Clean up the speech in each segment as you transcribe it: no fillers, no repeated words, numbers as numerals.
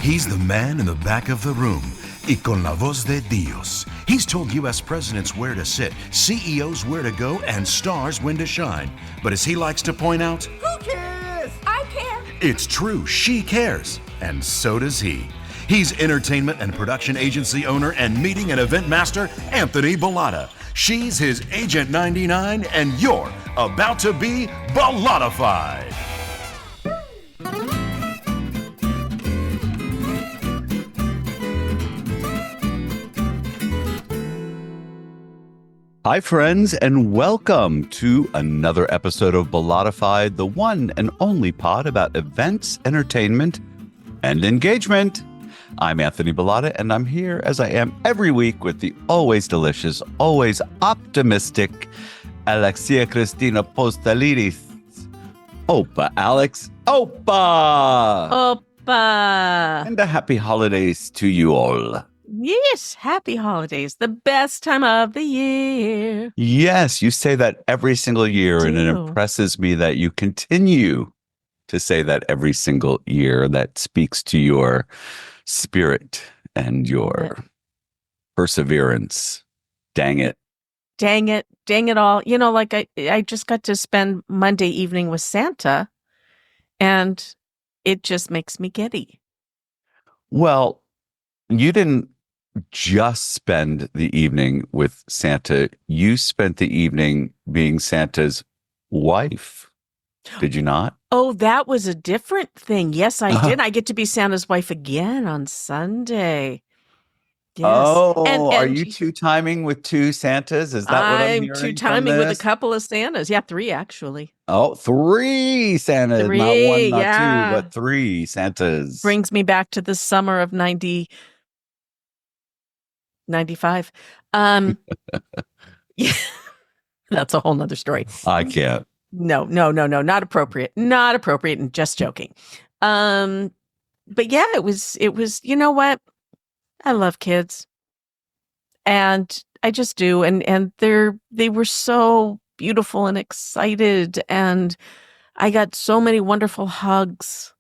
He's the man in the back of the room. Y con la voz de Dios. He's told U.S. presidents where to sit, CEOs where to go, and stars when to shine. But as he likes to point out, who cares? I care. It's true, she cares. And so does he. He's entertainment and production agency owner and meeting and event master, Anthony Bollotta. She's his Agent 99, and you're about to be Bollotta-FIDE. Hi, friends, and welcome to another episode of Bollotta-FIDE, the one and only pod about events, entertainment, and engagement. I'm Anthony Bollotta, and I'm here as I am every week with the always delicious, always optimistic Alexia Cristina Postalidis. Opa, Alex. Opa! Opa! And a happy holidays to you all. Yes, happy holidays. The best time of the year. Yes, you say that every single year, and it impresses me that you continue to say that every single year. That speaks to your spirit and your perseverance. Dang it. Dang it. Dang it all. You know, like I just got to spend Monday evening with Santa, and it just makes me giddy. Well, you didn't just spend the evening with Santa. You spent the evening being Santa's wife. Did you not? Oh, that was a different thing. Yes, I did. I get to be Santa's wife again on Sunday. Yes. Oh, and are you two-timing with two Santas? Is that what I'm hearing? I'm two-timing with a couple of Santas. Yeah, 3 actually. Oh, 3 Santas. 3, not 1, not yeah. 2, but 3 Santas. Brings me back to the summer of 95. Yeah, that's a whole nother story. I can't. No, not appropriate. Not appropriate, and just joking. But yeah, it was, you know what? I love kids. And I just do. And they were so beautiful and excited. And I got so many wonderful hugs.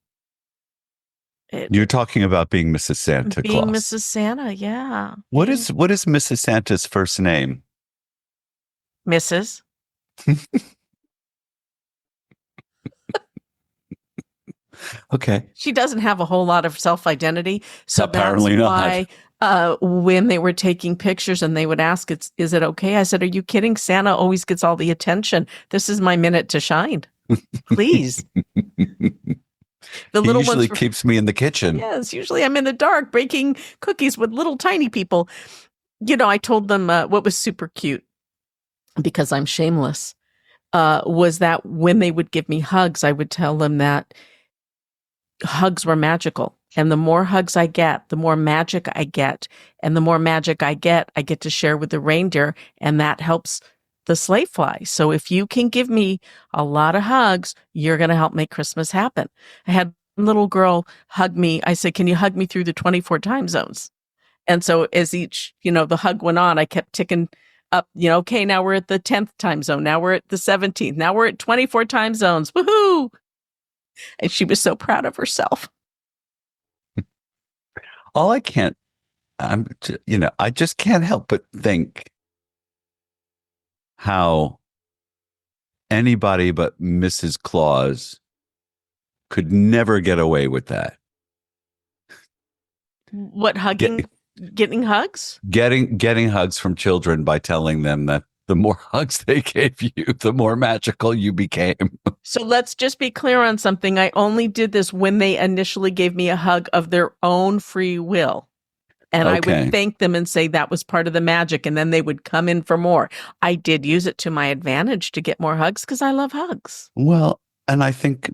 You're talking about being Mrs. Santa Claus. Being Mrs. Santa, yeah. What is Mrs. Santa's first name? Mrs. Okay. She doesn't have a whole lot of self-identity. So apparently that's why when they were taking pictures and they would ask, is it okay? I said, are you kidding? Santa always gets all the attention. This is my minute to shine. Please. The little usually keeps me in the kitchen. Yes, usually I'm in the dark baking cookies with little tiny people. You know, I told them what was super cute, because I'm shameless, was that when they would give me hugs, I would tell them that hugs were magical. And the more hugs I get, the more magic I get. And the more magic I get to share with the reindeer. And that helps the sleigh fly. So if you can give me a lot of hugs, you're going to help make Christmas happen. I had a little girl hug me. I said, can you hug me through the 24 time zones? And so as each, the hug went on, I kept ticking up, okay, now we're at the 10th time zone. Now we're at the 17th. Now we're at 24 time zones. Woohoo! And she was so proud of herself. I just can't help but think how anybody but Mrs. Claus could never get away with that. What, hugging? Getting hugs? Getting hugs from children by telling them that the more hugs they gave you, the more magical you became. So let's just be clear on something. I only did this when they initially gave me a hug of their own free will. And I would thank them and say that was part of the magic. And then they would come in for more. I did use it to my advantage to get more hugs because I love hugs. Well, and I think,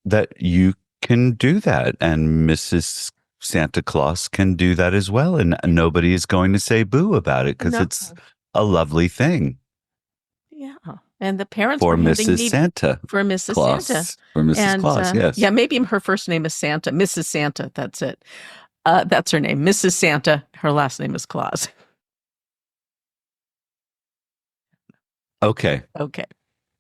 that you can do that. And Mrs. Santa Claus can do that as well. And nobody is going to say boo about it because it's a lovely thing. Yeah. And the parents for were Mrs. Santa. For Mrs. Claus. Santa. For Mrs. Claus, yes. Yeah, maybe her first name is Santa. Mrs. Santa, that's it. That's her name. Mrs. Santa. Her last name is Claus. Okay.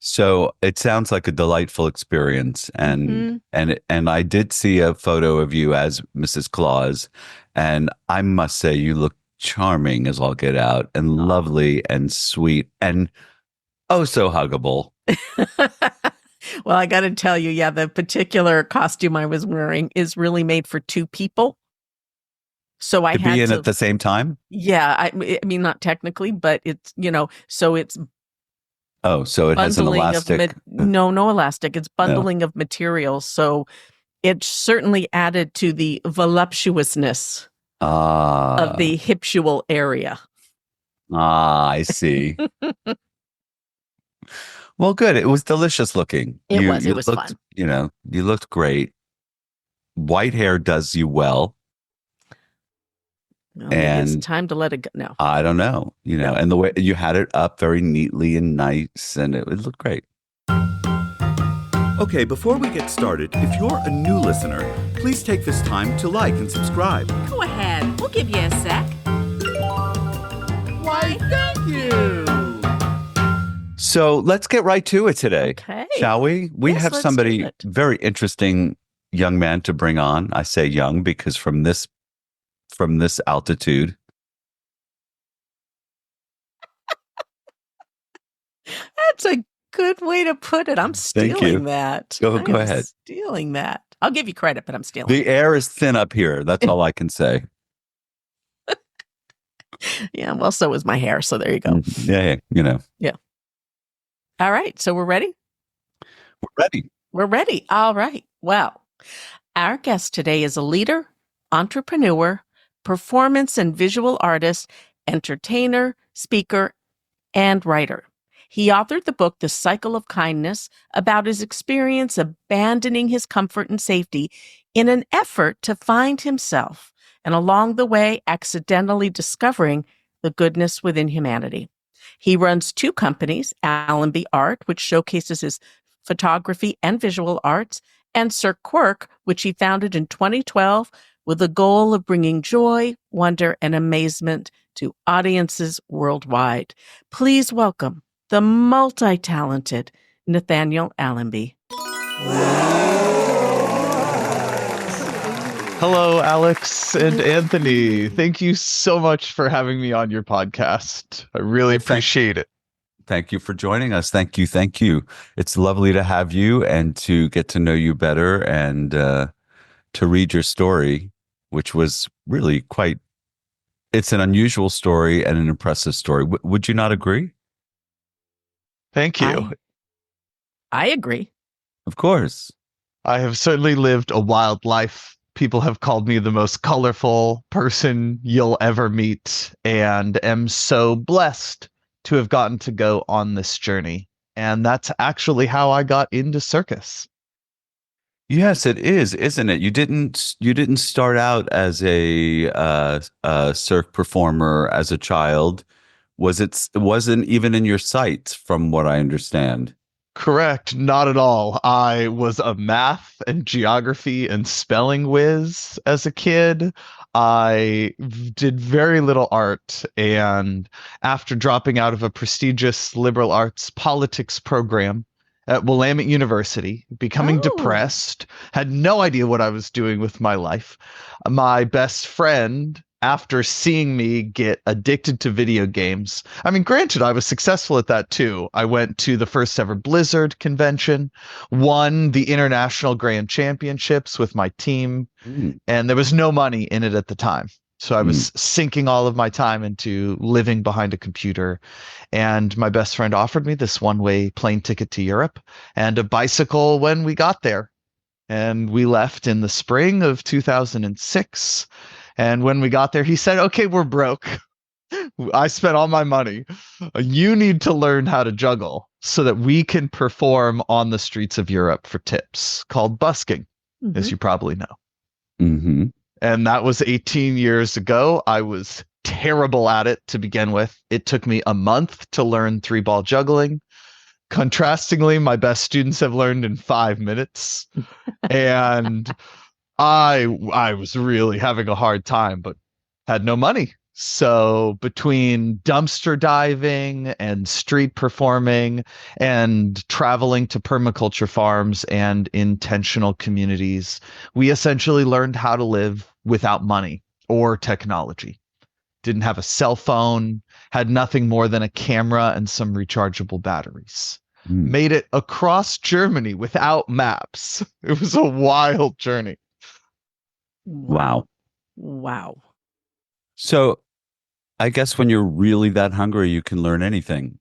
So it sounds like a delightful experience, Mhm. and I did see a photo of you as Mrs. Claus, and I must say you look charming as all get out, and lovely and sweet, and oh so huggable. Well, I got to tell you, yeah, the particular costume I was wearing is really made for two people. So I To be had in to, at the same time. yeah, I mean, not technically, but it's, so it's Oh, so it has an bundling of, elastic. no elastic. It's No. bundling of materials. So it certainly added to the voluptuousness of the hipsual area. I see. Well, good. It was delicious looking. It You was looked, fun. You looked great. White hair does you well. Well, maybe it's And time to let it go. No. I don't know, No. and the way you had it up very neatly and nice, and it looked great. Okay, before we get started, if you're a new listener, please take this time to like and subscribe. Go ahead. We'll give you a sec. Why, thank you! So let's get right to it today. Okay. Shall we? We Yes, have let's do somebody it. very interesting young man to bring on. I say young because from this altitude. That's a good way to put it. I'm Thank you. stealing that. Go I am ahead. Stealing that. I'll give you credit, but I'm stealing. The air is thin up here. That's all I can say. Yeah, well, so is my hair. So there you go. Yeah, Yeah. All right. So we're ready? we're ready. We're ready. All right. Well, our guest today is a leader, entrepreneur, performance and visual artist, entertainer, speaker, and writer. He authored the book, The Cycle of Kindness, about his experience abandoning his comfort and safety in an effort to find himself, and along the way, accidentally discovering the goodness within humanity. He runs two companies, Allenby Art, which showcases his photography and visual arts, and Cirque Quirk, which he founded in 2012 with the goal of bringing joy, wonder, and amazement to audiences worldwide. Please welcome the multi-talented Nathanial Allenby. Hello, Alex and Anthony. Thank you so much for having me on your podcast. I really appreciate it. Thank you for joining us. Thank you. Thank you. It's lovely to have you and to get to know you better and to read your story, which was really it's an unusual story and an impressive story. Would you not agree? Thank you. I agree. Of course. I have certainly lived a wild life. People have called me the most colorful person you'll ever meet, and am so blessed to have gotten to go on this journey. And that's actually how I got into circus. Yes, it is, isn't it? You didn't start out as a cirque performer as a child. It wasn't even in your sights, from what I understand. Correct. Not at all. I was a math and geography and spelling whiz as a kid. I did very little art, and after dropping out of a prestigious liberal arts politics program at Willamette University, becoming depressed, had no idea what I was doing with my life. My best friend, after seeing me get addicted to video games, I mean, granted, I was successful at that too. I went to the first ever Blizzard convention, won the International Grand Championships with my team, and there was no money in it at the time. So I was sinking all of my time into living behind a computer. And my best friend offered me this one-way plane ticket to Europe and a bicycle when we got there. And we left in the spring of 2006. And when we got there, he said, "Okay, we're broke. I spent all my money. You need to learn how to juggle so that we can perform on the streets of Europe for tips," called busking, as you probably know. Mm-hmm. And that was 18 years ago. I was terrible at it to begin with. It took me a month to learn 3-ball juggling. Contrastingly, my best students have learned in 5 minutes. And I was really having a hard time, but had no money. So between dumpster diving and street performing and traveling to permaculture farms and intentional communities, we essentially learned how to live without money or technology. Didn't have a cell phone, had nothing more than a camera and some rechargeable batteries. Made it across Germany without maps. It was a wild journey. Wow. Wow. So I guess when you're really that hungry, you can learn anything.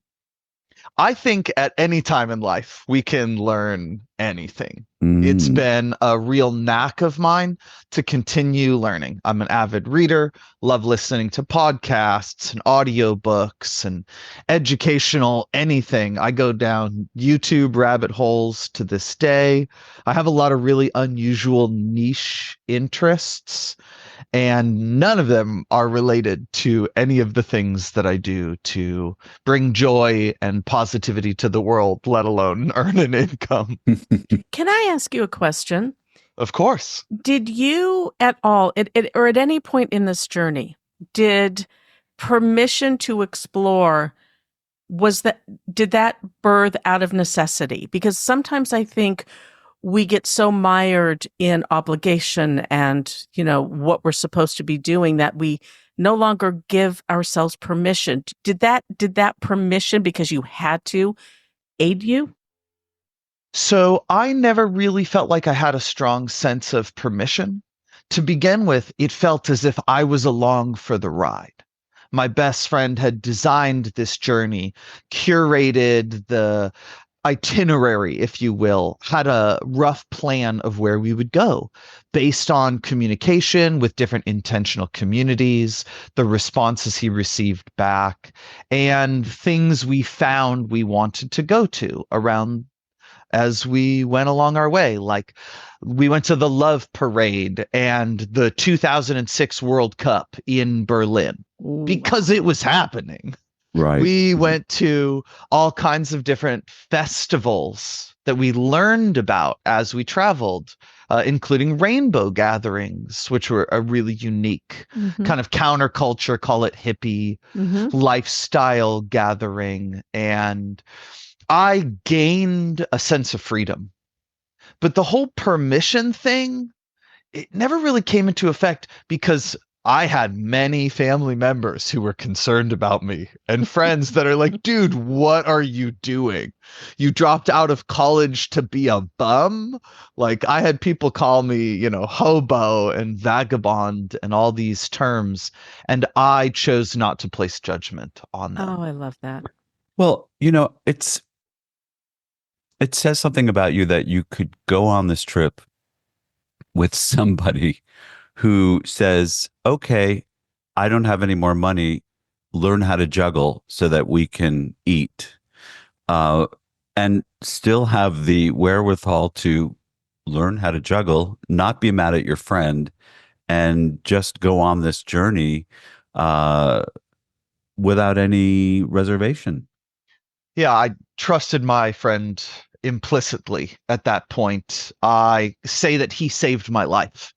I think at any time in life, we can learn anything. It's been a real knack of mine to continue learning. I'm an avid reader, love listening to podcasts and audiobooks and educational anything. I go down YouTube rabbit holes to this day. I have a lot of really unusual niche interests, and none of them are related to any of the things that I do to bring joy and positivity to the world, let alone earn an income. Can I ask you a question? Of course. Did you at all, or at any point in this journey, did permission to explore, did that birth out of necessity? Because sometimes I think we get so mired in obligation and, what we're supposed to be doing that we no longer give ourselves permission. Did that permission, because you had to, aid you? So I never really felt like I had a strong sense of permission. To begin with, it felt as if I was along for the ride. My best friend had designed this journey, curated the itinerary, if you will, had a rough plan of where we would go based on communication with different intentional communities, the responses he received back, and things we found we wanted to go to around as we went along our way. Like we went to the Love Parade and the 2006 World Cup in Berlin because it was happening. Right. We went to all kinds of different festivals that we learned about as we traveled, including rainbow gatherings, which were a really unique kind of counterculture, call it hippie, lifestyle gathering. And I gained a sense of freedom. But the whole permission thing, it never really came into effect because I had many family members who were concerned about me and friends that are like, dude, what are you doing? You dropped out of college to be a bum? Like I had people call me, hobo and vagabond and all these terms. And I chose not to place judgment on them. Oh, I love that. Well, it says something about you that you could go on this trip with somebody who says, okay, I don't have any more money, learn how to juggle so that we can eat, and still have the wherewithal to learn how to juggle, not be mad at your friend, and just go on this journey without any reservation. Yeah, I trusted my friend implicitly at that point. I say that he saved my life.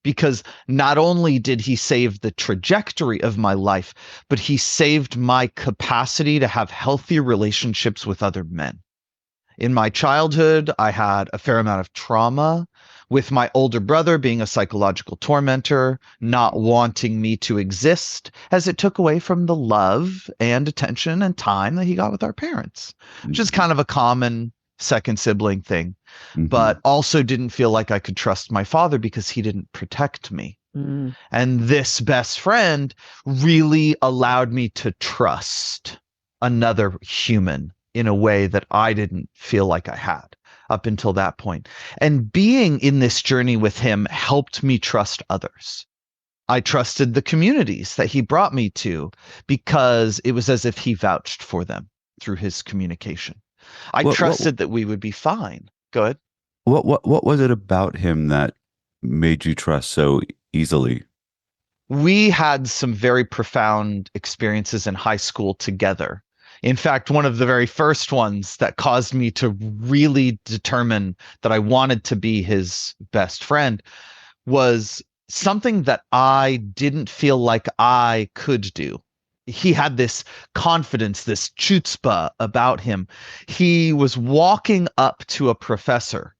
Because not only did he save the trajectory of my life, but he saved my capacity to have healthy relationships with other men. In my childhood, I had a fair amount of trauma with my older brother being a psychological tormentor, not wanting me to exist, as it took away from the love and attention and time that he got with our parents, which is kind of a common second sibling thing. But also didn't feel like I could trust my father because he didn't protect me. And this best friend really allowed me to trust another human in a way that I didn't feel like I had up until that point. And being in this journey with him helped me trust others. I trusted the communities that he brought me to because it was as if he vouched for them through his communication. I trusted that we would be fine. Go ahead. What was it about him that made you trust so easily? We had some very profound experiences in high school together. In fact, one of the very first ones that caused me to really determine that I wanted to be his best friend was something that I didn't feel like I could do. He had this confidence, this chutzpah about him. He was walking up to a professor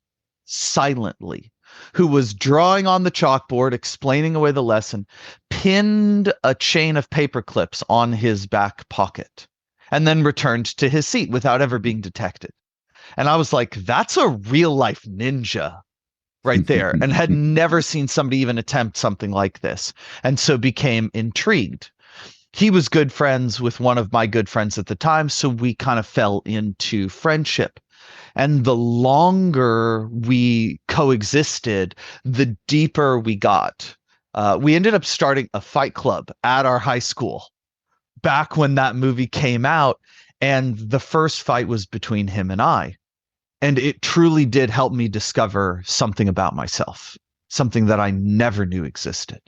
silently who was drawing on the chalkboard, explaining away the lesson, pinned a chain of paper clips on his back pocket, and then returned to his seat without ever being detected. And I was like, that's a real life ninja right there, and had never seen somebody even attempt something like this. And so became intrigued. He was good friends with one of my good friends at the time, so we kind of fell into friendship. And the longer we coexisted, the deeper we got. We ended up starting a fight club at our high school back when that movie came out, and the first fight was between him and I. And it truly did help me discover something about myself, something that I never knew existed.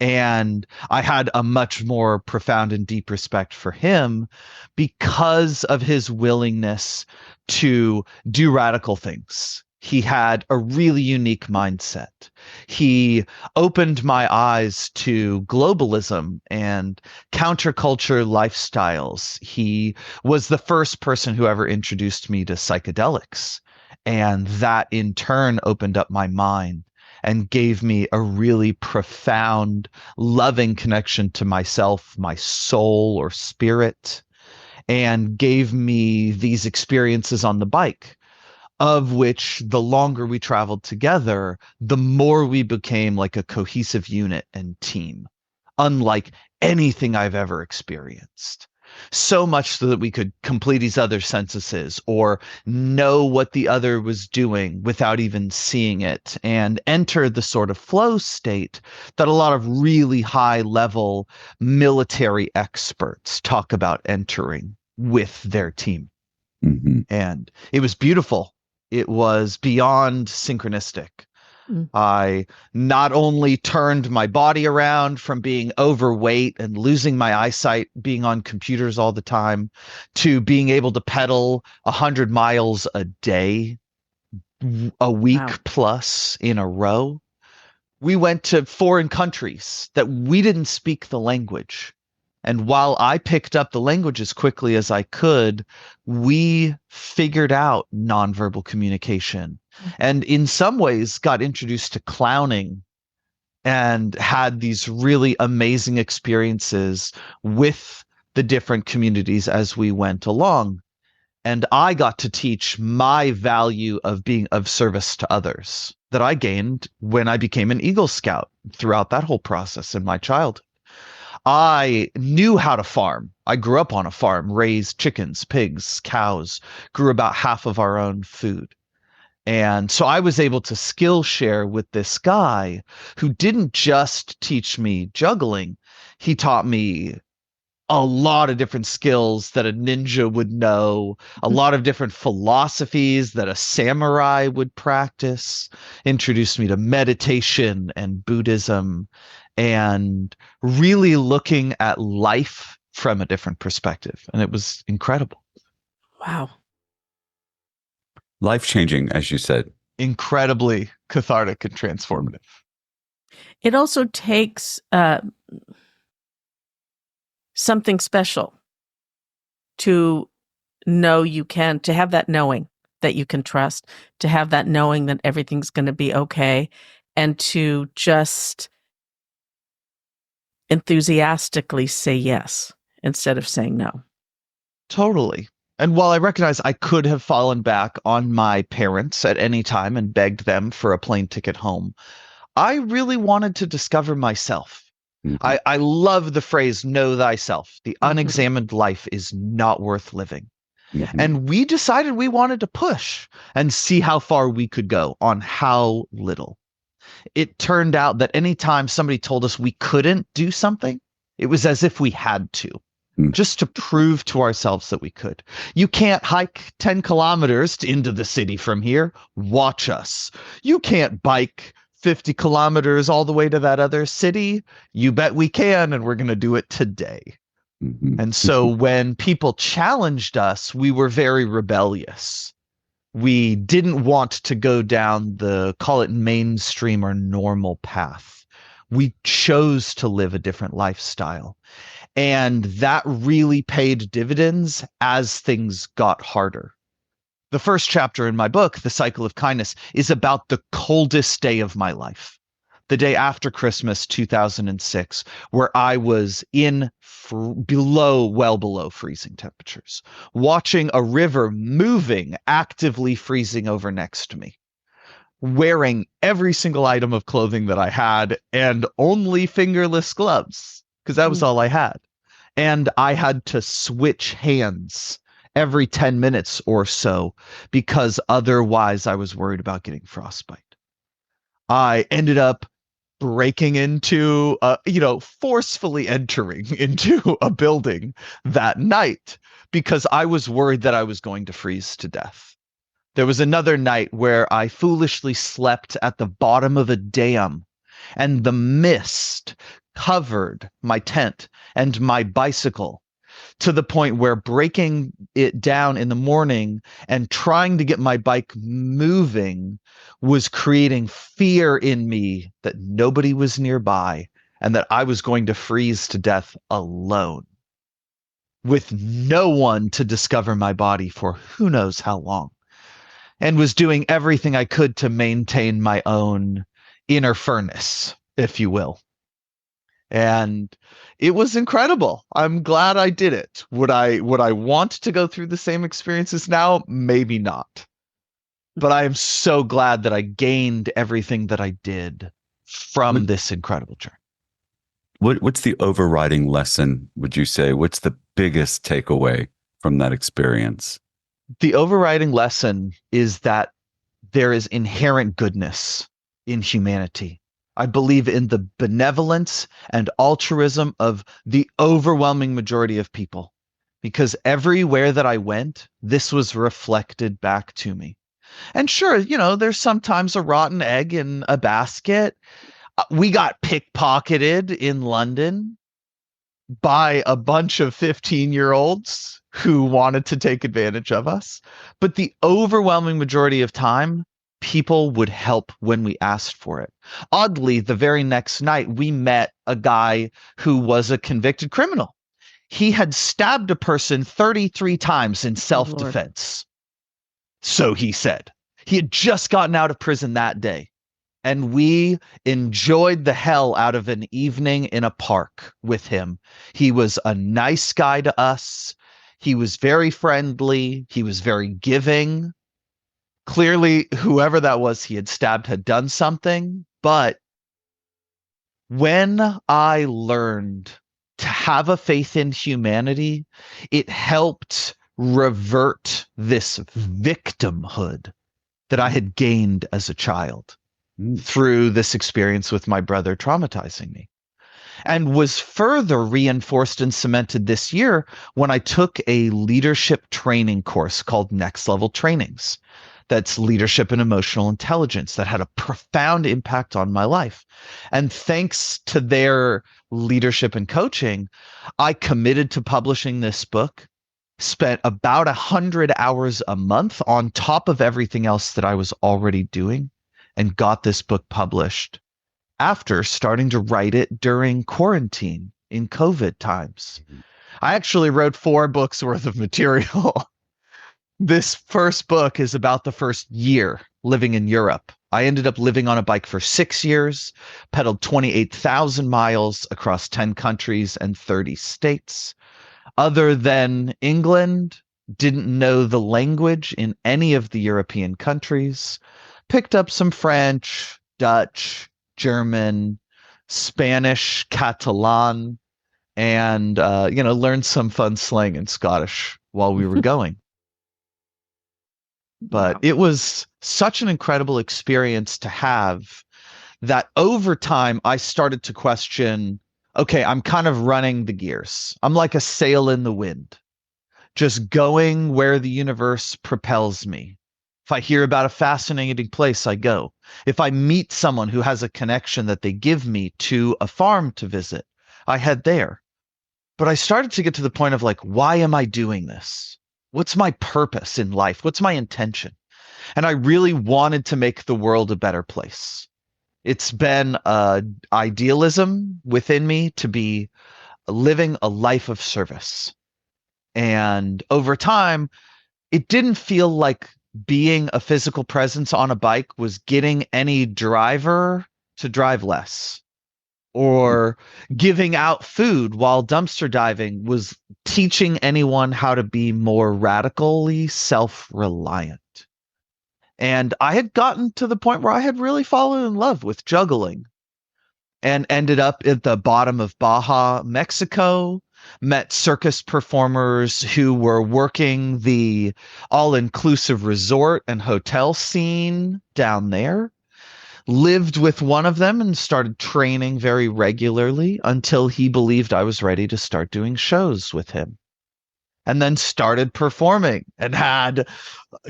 And I had a much more profound and deep respect for him because of his willingness to do radical things. He had a really unique mindset. He opened my eyes to globalism and counterculture lifestyles. He was the first person who ever introduced me to psychedelics. And that in turn opened up my mind and gave me a really profound, loving connection to myself, my soul or spirit, and gave me these experiences on the bike, of which the longer we traveled together, the more we became like a cohesive unit and team, unlike anything I've ever experienced. So much so that we could complete each other's sentences or know what the other was doing without even seeing it, and enter the sort of flow state that a lot of really high level military experts talk about entering with their team. Mm-hmm. And it was beautiful. It was beyond synchronistic. I not only turned my body around from being overweight and losing my eyesight, being on computers all the time, to being able to pedal 100 miles a day, a week Wow. plus in a row. We went to foreign countries that we didn't speak the language. And while I picked up the language as quickly as I could, we figured out nonverbal communication, and in some ways got introduced to clowning and had these really amazing experiences with the different communities as we went along. And I got to teach my value of being of service to others that I gained when I became an Eagle Scout throughout that whole process in my childhood. I knew how to farm. I grew up on a farm, raised chickens, pigs, cows, grew about half of our own food. And so I was able to skill share with this guy who didn't just teach me juggling. He taught me a lot of different skills that a ninja would know, a lot of different philosophies that a samurai would practice, introduced me to meditation and Buddhism, and really looking at life from a different perspective. And it was incredible. Wow. Life-changing, as you said. Incredibly cathartic and transformative. It also takes something special to know you can, to have that knowing that you can trust, to have that knowing that everything's going to be okay, and to just enthusiastically say yes instead of saying no. Totally. And while I recognize I could have fallen back on my parents at any time and begged them for a plane ticket home, I really wanted to discover myself. Mm-hmm. I love the phrase, know thyself. The unexamined life is not worth living. Mm-hmm. And we decided we wanted to push and see how far we could go on how little. It turned out that anytime somebody told us we couldn't do something, it was as if we had to, just to prove to ourselves that we could. You can't hike 10 kilometers into the city from here. Watch us. You can't bike 50 kilometers all the way to that other city. You bet we can, and we're going to do it today. Mm-hmm. And so when people challenged us, we were very rebellious. We didn't want to go down the, call it mainstream or normal path. We chose to live a different lifestyle. And that really paid dividends as things got harder. The first chapter in my book, The Cycle of Kindness, is about the coldest day of my life. The day after Christmas 2006, where I was well below freezing temperatures, watching a river moving, actively freezing over next to me, wearing every single item of clothing that I had and only fingerless gloves, because that was all I had. And I had to switch hands every 10 minutes or so because otherwise I was worried about getting frostbite. I ended up breaking into, forcefully entering into a building that night because I was worried that I was going to freeze to death. There was another night where I foolishly slept at the bottom of a dam, and the mist covered my tent and my bicycle to the point where breaking it down in the morning and trying to get my bike moving was creating fear in me that nobody was nearby and that I was going to freeze to death alone with no one to discover my body for who knows how long, and was doing everything I could to maintain my own inner furnace, if you will. And it was incredible. I'm glad I did it. Would I want to go through the same experiences now? Maybe not. But I am so glad that I gained everything that I did from this incredible journey. What's the overriding lesson, would you say? What's the biggest takeaway from that experience? The overriding lesson is that there is inherent goodness in humanity. I believe in the benevolence and altruism of the overwhelming majority of people, because everywhere that I went, this was reflected back to me. And sure, there's sometimes a rotten egg in a basket. We got pickpocketed in London by a bunch of 15-year-olds who wanted to take advantage of us. But the overwhelming majority of time, people would help when we asked for it. Oddly, the very next night, we met a guy who was a convicted criminal. He had stabbed a person 33 times in self-defense. So he said. He had just gotten out of prison that day. And we enjoyed the hell out of an evening in a park with him. He was a nice guy to us. He was very friendly. He was very giving. Clearly, whoever that was he had stabbed had done something. But when I learned to have a faith in humanity, it helped revert this victimhood that I had gained as a child through this experience with my brother traumatizing me, and was further reinforced and cemented this year when I took a leadership training course called Next Level Trainings. That's leadership and emotional intelligence that had a profound impact on my life. And thanks to their leadership and coaching, I committed to publishing this book, spent about 100 hours a month on top of everything else that I was already doing, and got this book published after starting to write it during quarantine in COVID times. I actually wrote 4 books worth of material. This first book is about the first year living in Europe. I ended up living on a bike for 6 years, pedaled 28,000 miles across 10 countries and 30 states. Other than England, didn't know the language in any of the European countries. Picked up some French, Dutch, German, Spanish, Catalan, and learned some fun slang in Scottish while we were going. But it was such an incredible experience to have that over time I started to question, okay, I'm kind of running the gears. I'm like a sail in the wind, just going where the universe propels me. If I hear about a fascinating place, I go. If I meet someone who has a connection that they give me to a farm to visit, I head there. But I started to get to the point of why am I doing this? What's my purpose in life? What's my intention? And I really wanted to make the world a better place. It's been idealism within me to be living a life of service. And over time, it didn't feel like being a physical presence on a bike was getting any driver to drive less, or giving out food while dumpster diving was teaching anyone how to be more radically self-reliant. And I had gotten to the point where I had really fallen in love with juggling and ended up at the bottom of Baja, Mexico, met circus performers who were working the all-inclusive resort and hotel scene down there, lived with one of them and started training very regularly until he believed I was ready to start doing shows with him. And then started performing and had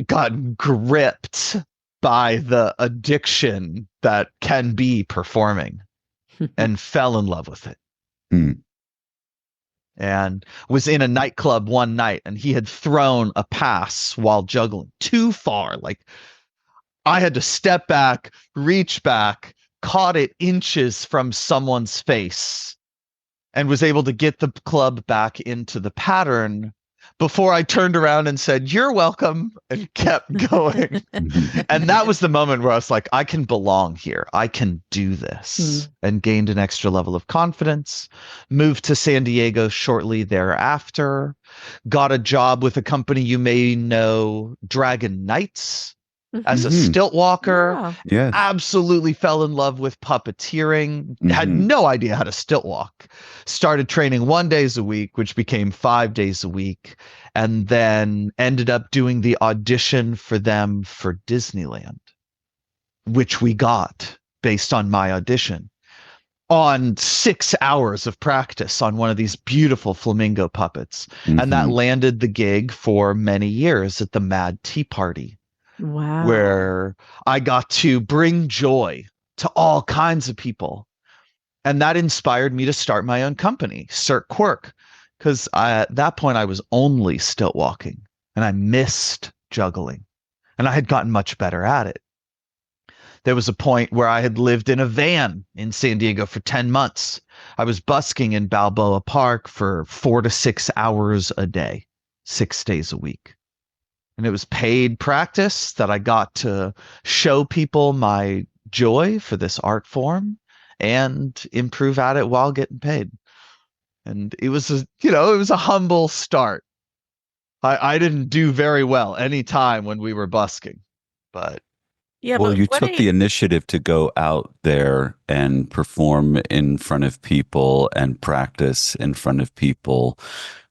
gotten gripped by the addiction that can be performing and fell in love with it. And was in a nightclub one night, and he had thrown a pass while juggling too far. Like, I had to step back, reach back, caught it inches from someone's face, and was able to get the club back into the pattern before I turned around and said, "You're welcome," and kept going. And that was the moment where I was like, I can belong here. I can do this. And gained an extra level of confidence. Moved to San Diego shortly thereafter. Got a job with a company you may know, Dragon Knights, as a stilt walker. Yeah. Absolutely fell in love with puppeteering. Had no idea how to stilt walk. Started training 1 day a week, which became 5 days a week, and then ended up doing the audition for them for Disneyland, which we got based on my audition, on 6 hours of practice on one of these beautiful flamingo puppets. And that landed the gig for many years at the Mad Tea Party. Wow. Where I got to bring joy to all kinds of people. And that inspired me to start my own company, Cirque Quirk, because at that point I was only stilt walking and I missed juggling, and I had gotten much better at it. There was a point where I had lived in a van in San Diego for 10 months. I was busking in Balboa Park for 4 to 6 hours a day, 6 days a week. And it was paid practice that I got to show people my joy for this art form and improve at it while getting paid. And it was a humble start. I didn't do very well any time when we were busking, but Yeah, Well, but you what took the initiative to go out there and perform in front of people and practice in front of people,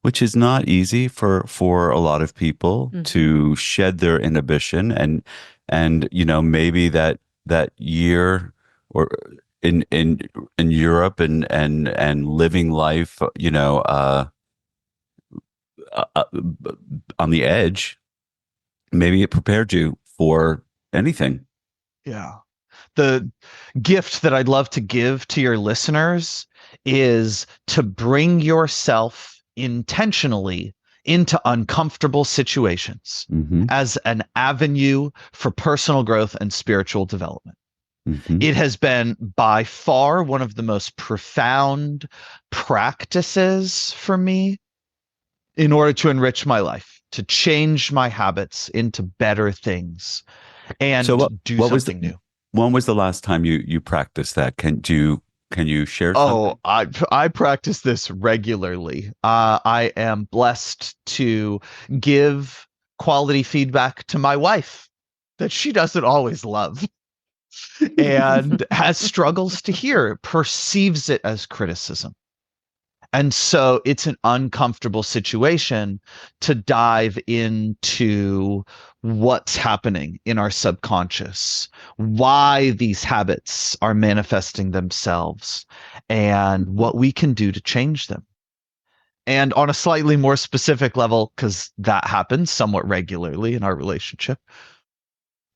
which is not easy for a lot of people to shed their inhibition, and maybe that year or in Europe and living life on the edge, maybe it prepared you for anything. yeah. The gift that I'd love to give to your listeners is to bring yourself intentionally into uncomfortable situations as an avenue for personal growth and spiritual development. It has been by far one of the most profound practices for me in order to enrich my life, to change my habits into better things, and do something new. When was the last time you practiced that? Can you share something? I practice this regularly. I am blessed to give quality feedback to my wife that she doesn't always love and has struggles to hear, perceives it as criticism. And so it's an uncomfortable situation to dive into what's happening in our subconscious, why these habits are manifesting themselves, and what we can do to change them. And on a slightly more specific level, because that happens somewhat regularly in our relationship,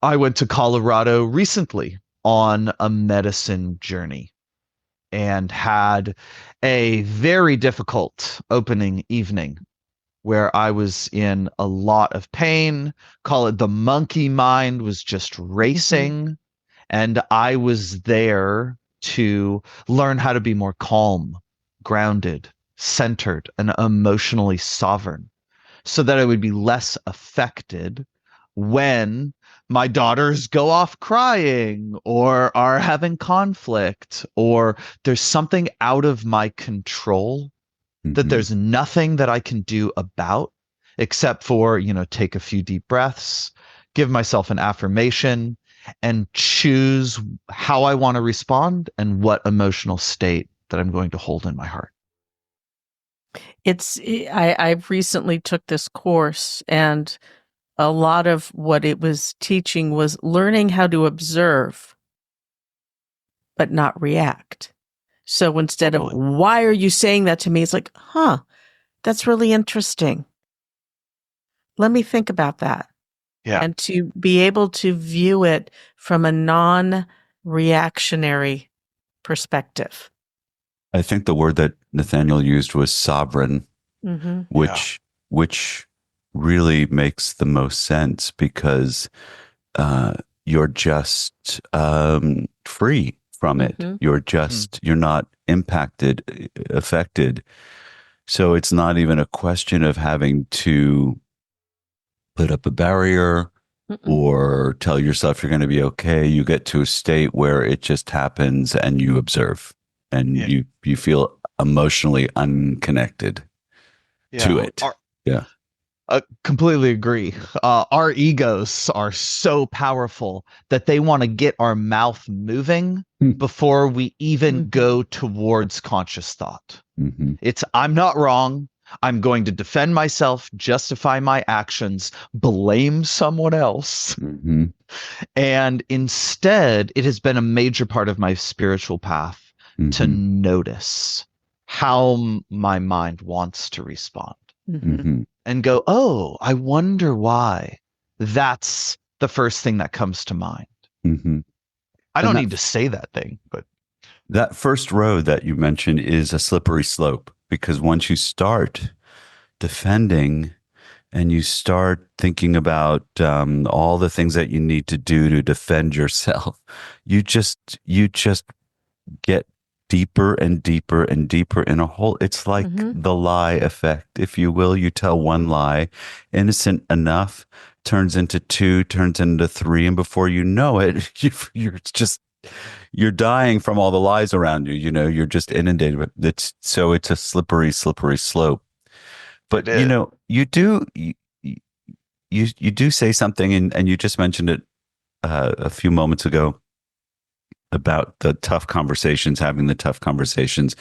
I went to Colorado recently on a medicine journey and had a very difficult opening evening where I was in a lot of pain. Call it the monkey mind was just racing, And I was there to learn how to be more calm, grounded, centered, and emotionally sovereign so that I would be less affected when my daughters go off crying or are having conflict or there's something out of my control that there's nothing that I can do about except for, take a few deep breaths, give myself an affirmation, and choose how I want to respond and what emotional state that I'm going to hold in my heart. I've recently took this course, and a lot of what it was teaching was learning how to observe, but not react. So instead of, why are you saying that to me? It's like, that's really interesting. Let me think about that. Yeah. And to be able to view it from a non-reactionary perspective. I think the word that Nathaniel used was sovereign, which really makes the most sense because you're just free from it. You're just, you're not impacted, affected. So it's not even a question of having to put up a barrier or tell yourself you're going to be okay. You get to a state where it just happens and you observe and you feel emotionally unconnected to it. I completely agree. Our egos are so powerful that they want to get our mouth moving before we even go towards conscious thought. It's, I'm not wrong. I'm going to defend myself, justify my actions, blame someone else. And instead, it has been a major part of my spiritual path to notice how my mind wants to respond. And go, oh, I wonder why. That's the first thing that comes to mind. I don't need to say that thing, but that first road that you mentioned is a slippery slope because once you start defending and you start thinking about all the things that you need to do to defend yourself, you just get deeper and deeper and deeper in a hole. It's like the lie effect, if you will. You tell one lie, innocent enough, turns into two, turns into three, and before you know it, you're dying from all the lies around you. You're just inundated with it. So it's a slippery slope. But you do say something, and you just mentioned it a few moments ago, about the tough conversations, having the tough conversations.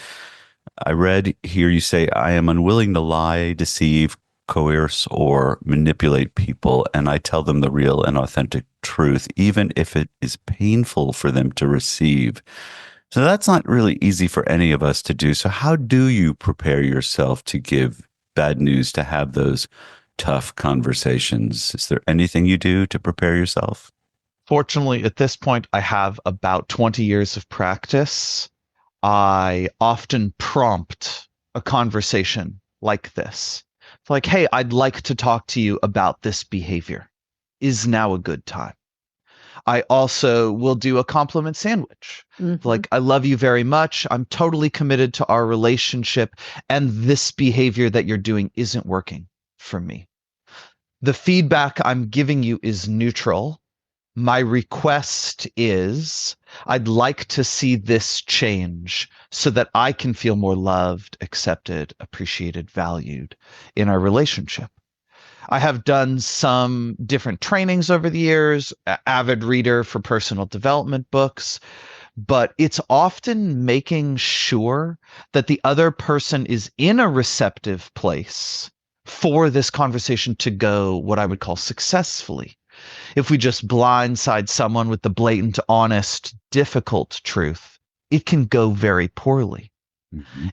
I read here you say, I am unwilling to lie, deceive, coerce, or manipulate people, and I tell them the real and authentic truth, even if it is painful for them to receive. So that's not really easy for any of us to do. So how do you prepare yourself to give bad news, to have those tough conversations? Is there anything you do to prepare yourself? Fortunately, at this point, I have about 20 years of practice. I often prompt a conversation like this. It's like, hey, I'd like to talk to you about this behavior. Is now a good time? I also will do a compliment sandwich. Like, I love you very much. I'm totally committed to our relationship, and this behavior that you're doing isn't working for me. The feedback I'm giving you is neutral. My request is I'd like to see this change so that I can feel more loved, accepted, appreciated, valued in our relationship. I have done some different trainings over the years, avid reader for personal development books, but it's often making sure that the other person is in a receptive place for this conversation to go what I would call successfully. If we just blindside someone with the blatant, honest, difficult truth, it can go very poorly.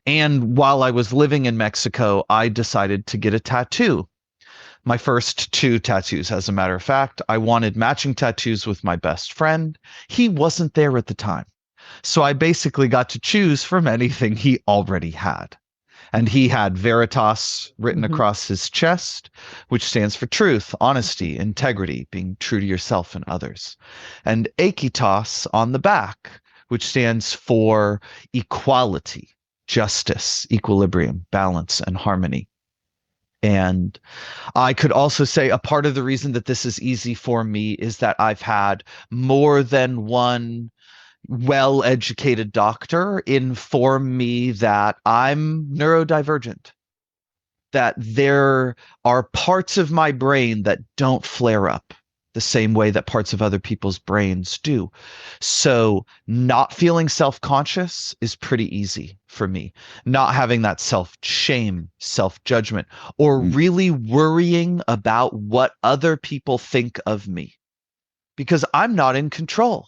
And while I was living in Mexico, I decided to get a tattoo. My first 2 tattoos, as a matter of fact. I wanted matching tattoos with my best friend. He wasn't there at the time. So I basically got to choose from anything he already had. And he had Veritas written across his chest, which stands for truth, honesty, integrity, being true to yourself and others. And Equitas on the back, which stands for equality, justice, equilibrium, balance, and harmony. And I could also say a part of the reason that this is easy for me is that I've had more than one well-educated doctor inform me that I'm neurodivergent, that there are parts of my brain that don't flare up the same way that parts of other people's brains do. So not feeling self-conscious is pretty easy for me. Not having that self-shame, self-judgment, or really worrying about what other people think of me, because I'm not in control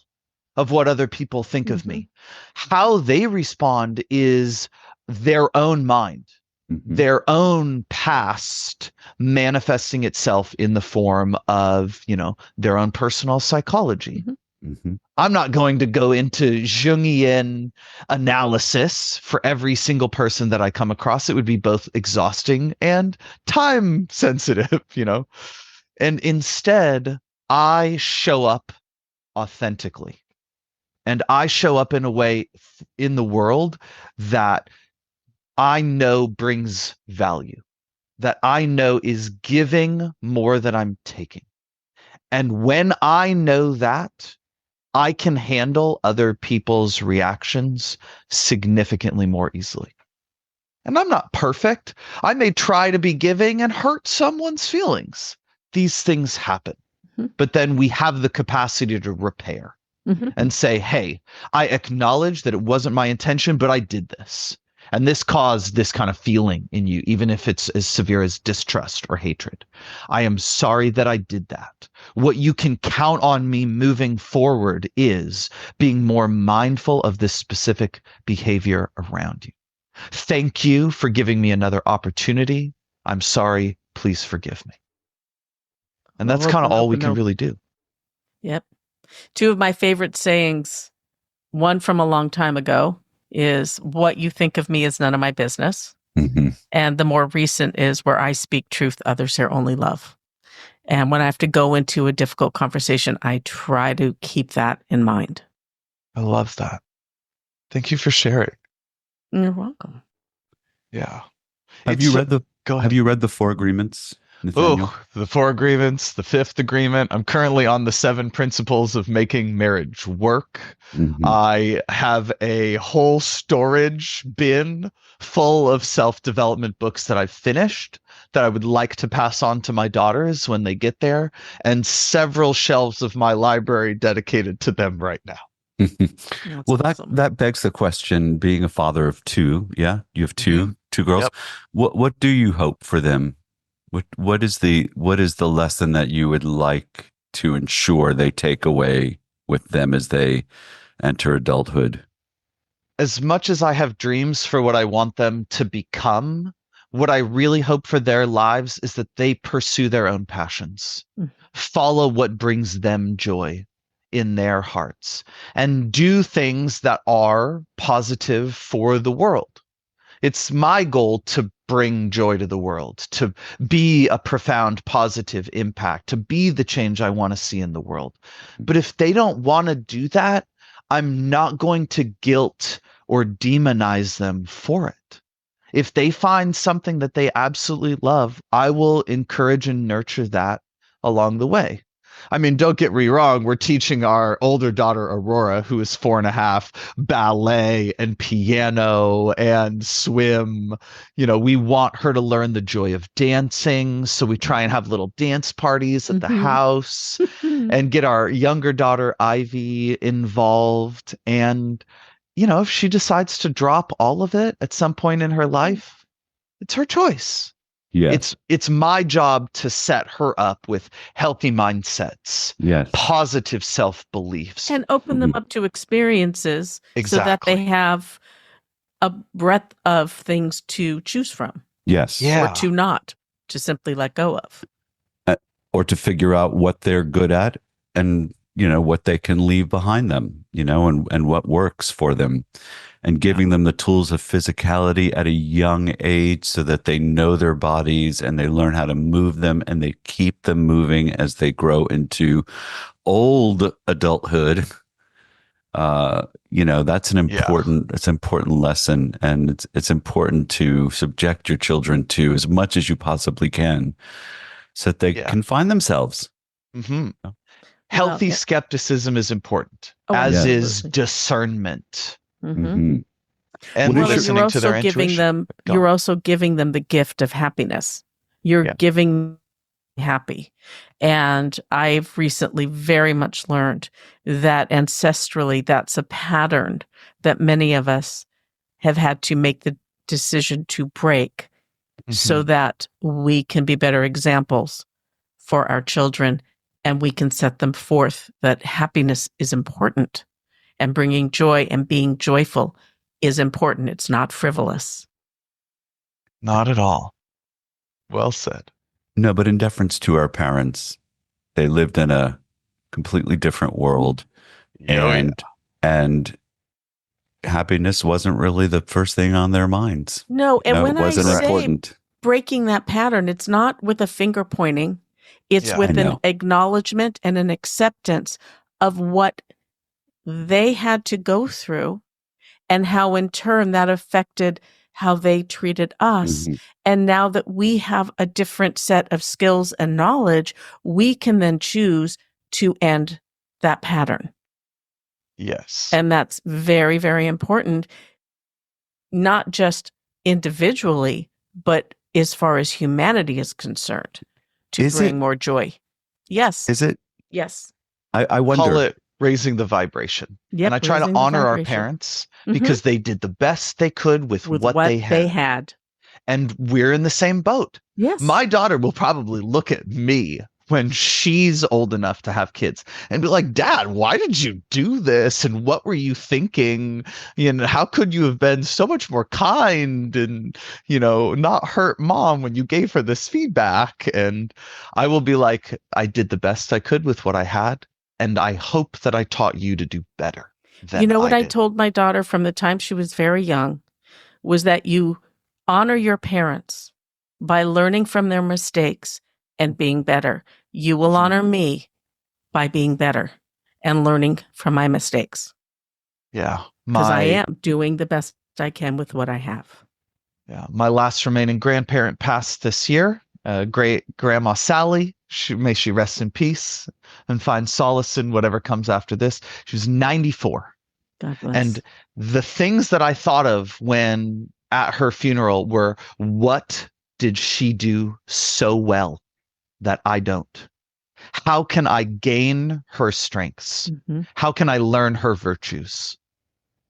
of what other people think of me. How they respond is their own mind, their own past manifesting itself in the form of, their own personal psychology. I'm not going to go into Jungian analysis for every single person that I come across. It would be both exhausting and time sensitive, And instead, I show up authentically. And I show up in a way in the world that I know brings value, that I know is giving more than I'm taking. And when I know that, I can handle other people's reactions significantly more easily. And I'm not perfect. I may try to be giving and hurt someone's feelings. These things happen. But then we have the capacity to repair. And say, hey, I acknowledge that it wasn't my intention, but I did this. And this caused this kind of feeling in you, even if it's as severe as distrust or hatred. I am sorry that I did that. What you can count on me moving forward is being more mindful of this specific behavior around you. Thank you for giving me another opportunity. I'm sorry. Please forgive me. And that's kind of all we can really do. Yep. Two of my favorite sayings, one from a long time ago, is what you think of me is none of my business. And the more recent is where I speak truth, others share only love. And when I have to go into a difficult conversation, I try to keep that in mind. I love that. Thank you for sharing. You're welcome. Yeah. Have you read the Four Agreements, Nathaniel? Oh, the Four Agreements, the Fifth Agreement. I'm currently on the 7 Principles of Making Marriage Work. I have a whole storage bin full of self-development books that I've finished that I would like to pass on to my daughters when they get there, and several shelves of my library dedicated to them right now. Well, that begs the question, being a father of 2, you have two girls. Yep. What do you hope for them? What is the lesson that you would like to ensure they take away with them as they enter adulthood? As much as I have dreams for what I want them to become, what I really hope for their lives is that they pursue their own passions, follow what brings them joy in their hearts, and do things that are positive for the world. It's my goal to bring joy to the world, to be a profound positive impact, to be the change I want to see in the world. But if they don't want to do that, I'm not going to guilt or demonize them for it. If they find something that they absolutely love, I will encourage and nurture that along the way. I mean, don't get me wrong. We're teaching our older daughter, Aurora, who is 4.5, ballet and piano and swim. We want her to learn the joy of dancing. So we try and have little dance parties at the house and get our younger daughter, Ivy, involved. And, if she decides to drop all of it at some point in her life, it's her choice. Yeah. It's my job to set her up with healthy mindsets, positive self-beliefs. And open them up to experiences so that they have a breadth of things to choose from. Yes. Or to not, to simply let go of. Or to figure out what they're good at and, what they can leave behind them, and what works for them. and giving them the tools of physicality at a young age so that they know their bodies and they learn how to move them and they keep them moving as they grow into old adulthood. That's an important lesson, and it's important to subject your children to as much as you possibly can so that they can find themselves. Mm-hmm. Healthy skepticism is important, as is discernment. Mm-hmm. And listening to their intuition. You're also giving them the gift of happiness. You're giving happy. And I've recently very much learned that ancestrally, that's a pattern that many of us have had to make the decision to break so that we can be better examples for our children and we can set them forth that happiness is important and bringing joy and being joyful is important. It's not frivolous. Not at all. Well said. No, but in deference to our parents, they lived in a completely different world, and happiness wasn't really the first thing on their minds. No, and when it wasn't I say important. Breaking that pattern, it's not with a finger pointing. It's with an acknowledgement and an acceptance of what they had to go through and how in turn that affected how they treated us. And now that we have a different set of skills and knowledge, we can then choose to end that pattern. Yes. And that's very, very important, not just individually, but as far as humanity is concerned, to bring more joy. Yes. Is it? Yes. I wonder. Call it raising the vibration. Yep, and I try to honor our parents because they did the best they could with what they had. And we're in the same boat. Yes. My daughter will probably look at me when she's old enough to have kids and be like, Dad, why did you do this? And what were you thinking? How could you have been so much more kind and, not hurt Mom when you gave her this feedback? And I will be like, I did the best I could with what I had. And I hope that I taught you to do better. I told my daughter from the time she was very young was that you honor your parents by learning from their mistakes and being better. You will honor me by being better and learning from my mistakes. Yeah. Because I am doing the best I can with what I have. Yeah. My last remaining grandparent passed this year. Great grandma Sally. May she rest in peace and find solace in whatever comes after this. She was 94. God bless. And the things that I thought of when at her funeral were, what did she do so well that I don't? How can I gain her strengths? How can I learn her virtues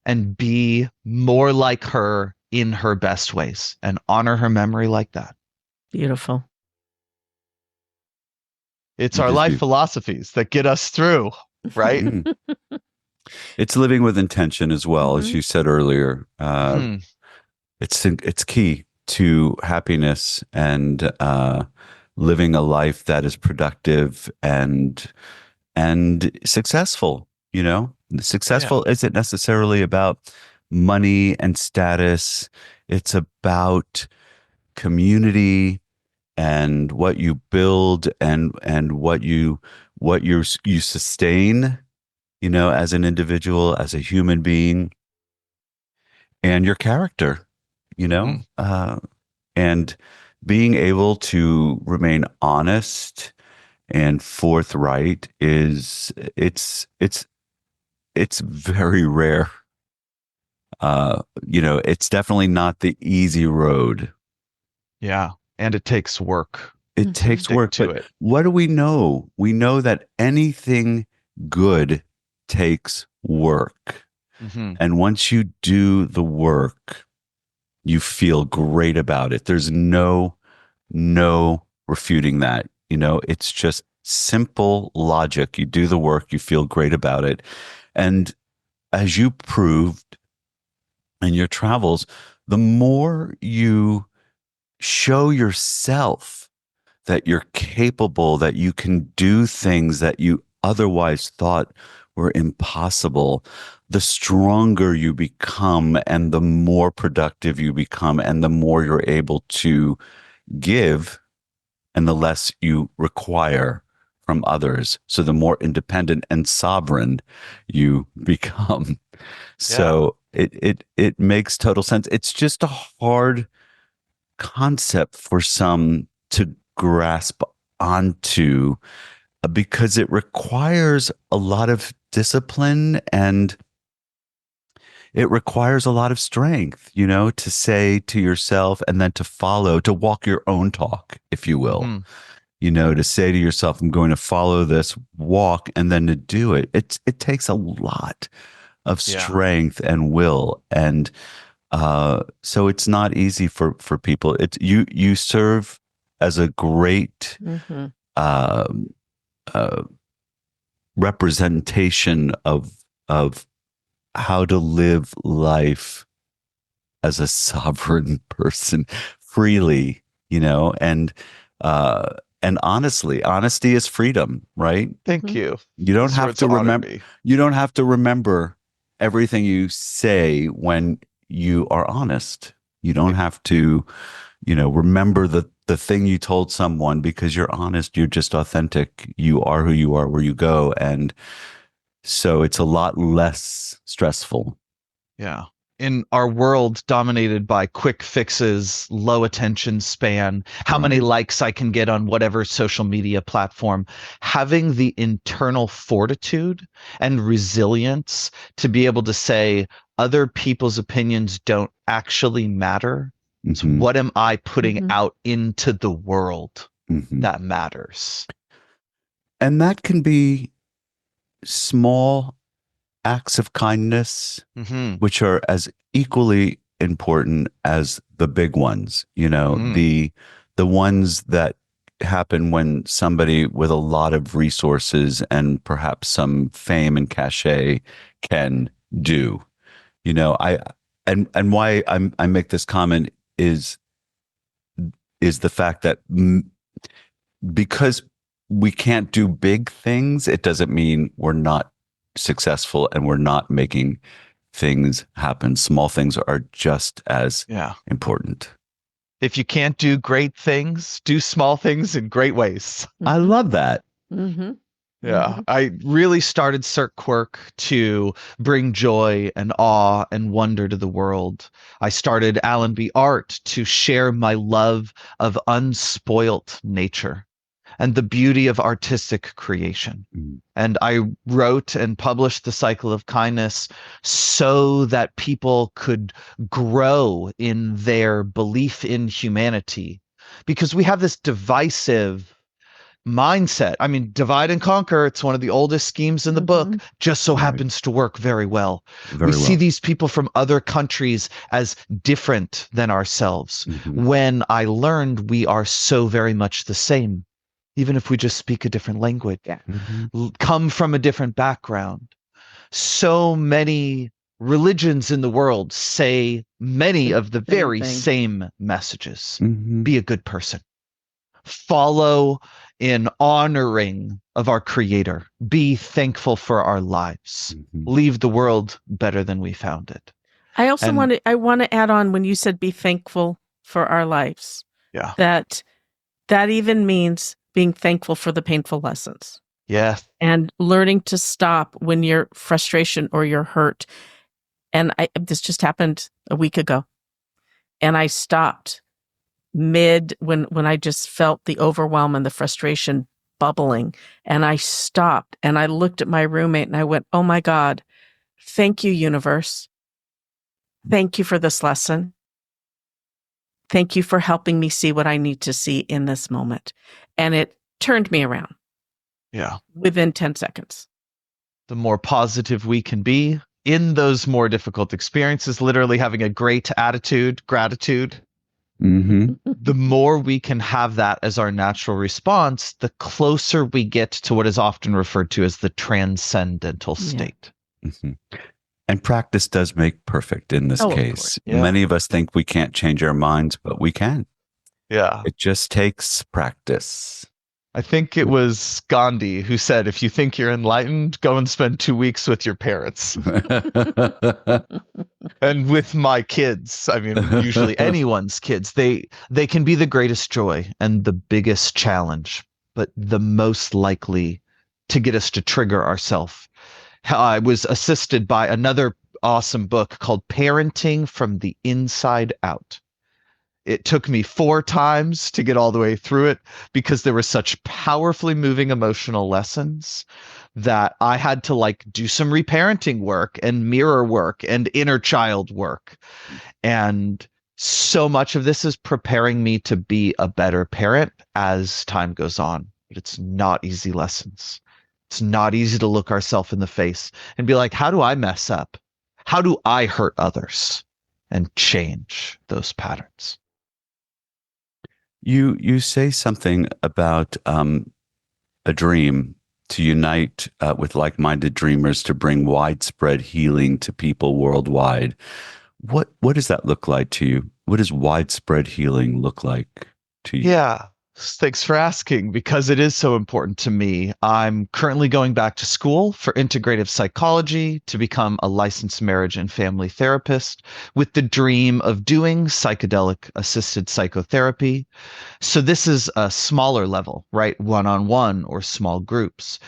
and be more like her in her best ways and honor her memory like that? Beautiful. It's our life philosophies that get us through, right? It's living with intention as well, as you said earlier. It's key to happiness and living a life that is productive and successful. Successful isn't necessarily about money and status. It's about community and what you build and what you sustain, as an individual, as a human being, and your character, and being able to remain honest and forthright it's very rare. It's definitely not the easy road. Yeah. And it takes work. It takes work to it. What do we know? We know that anything good takes work. And once you do the work, you feel great about it. There's no refuting that. It's just simple logic. You do the work, you feel great about it. And as you proved in your travels, the more you show yourself that you're capable, that you can do things that you otherwise thought or impossible, the stronger you become and the more productive you become and the more you're able to give and the less you require from others. So the more independent and sovereign you become. So it makes total sense. It's just a hard concept for some to grasp onto because it requires a lot of discipline and it requires a lot of strength, you know, to say to yourself and then to follow, to walk your own talk, if you will, you know, to say to yourself, I'm going to follow this walk and then to do it. It takes a lot of strength and will. And so it's not easy for people. It's you serve as a great representation of how to live life as a sovereign person freely, you know, and honestly, honesty is freedom, right? Thank you. You don't have to remember. You don't have to remember everything you say when you are honest. You don't have to, you know, remember the thing you told someone because you're honest. You're just authentic. You are who you are where you go. And so it's a lot less stressful. Yeah. In our world dominated by quick fixes, low attention span, how many likes I can get on whatever social media platform, having the internal fortitude and resilience to be able to say other people's opinions don't actually matter. So what am I putting out into the world that matters? And that can be small acts of kindness, which are as equally important as the big ones, you know, the ones that happen when somebody with a lot of resources and perhaps some fame and cachet can do, you know, and why I make this comment is the fact that because we can't do big things, it doesn't mean we're not successful and we're not making things happen. Small things are just as important. If you can't do great things, do small things in great ways. I love that. Yeah, I really started Cirque Quirk to bring joy and awe and wonder to the world. I started Allenby Art to share my love of unspoilt nature and the beauty of artistic creation. And I wrote and published the Cycle of Kindness so that people could grow in their belief in humanity. Because we have this divisive mindset. I mean, divide and conquer, it's one of the oldest schemes in the book, just so happens to work very well. We see these people from other countries as different than ourselves, when I learned we are so very much the same, even if we just speak a different language, come from a different background. So many religions in the world say many of the very same messages. Be a good person. Follow in honoring of our Creator. Be thankful for our lives. Leave the world better than we found it. I also want to add on when you said be thankful for our lives. Yeah. That even means being thankful for the painful lessons. Yes. And learning to stop when you're frustration or you're hurt. And this just happened a week ago. And I stopped when I just felt the overwhelm and the frustration bubbling. And I stopped and I looked at my roommate and I went, oh my God, thank you, universe. Thank you for this lesson. Thank you for helping me see what I need to see in this moment. And it turned me around. Yeah. Within 10 seconds. The more positive we can be in those more difficult experiences, literally having a great attitude, gratitude. The more we can have that as our natural response, the closer we get to what is often referred to as the transcendental state. And practice does make perfect in this case. Many of us think we can't change our minds, but we can. Yeah. It just takes practice. I think it was Gandhi who said, if you think you're enlightened, go and spend 2 weeks with your parents. And with my kids, I mean, usually anyone's kids, they can be the greatest joy and the biggest challenge, but the most likely to get us to trigger ourselves. I was assisted by another awesome book called Parenting from the Inside Out. It took me 4 times to get all the way through it because there were such powerfully moving emotional lessons that I had to like do some reparenting work and mirror work and inner child work. And so much of this is preparing me to be a better parent as time goes on. But it's not easy lessons. It's not easy to look ourselves in the face and be like, how do I mess up? How do I hurt others? And change those patterns. You say something about a dream to unite with like-minded dreamers to bring widespread healing to people worldwide. What does that look like to you? What does widespread healing look like to you? Yeah, thanks for asking, because it is so important to me. I'm currently going back to school for integrative psychology to become a licensed marriage and family therapist with the dream of doing psychedelic assisted psychotherapy. So this is a smaller level, right? One-on-one or small groups.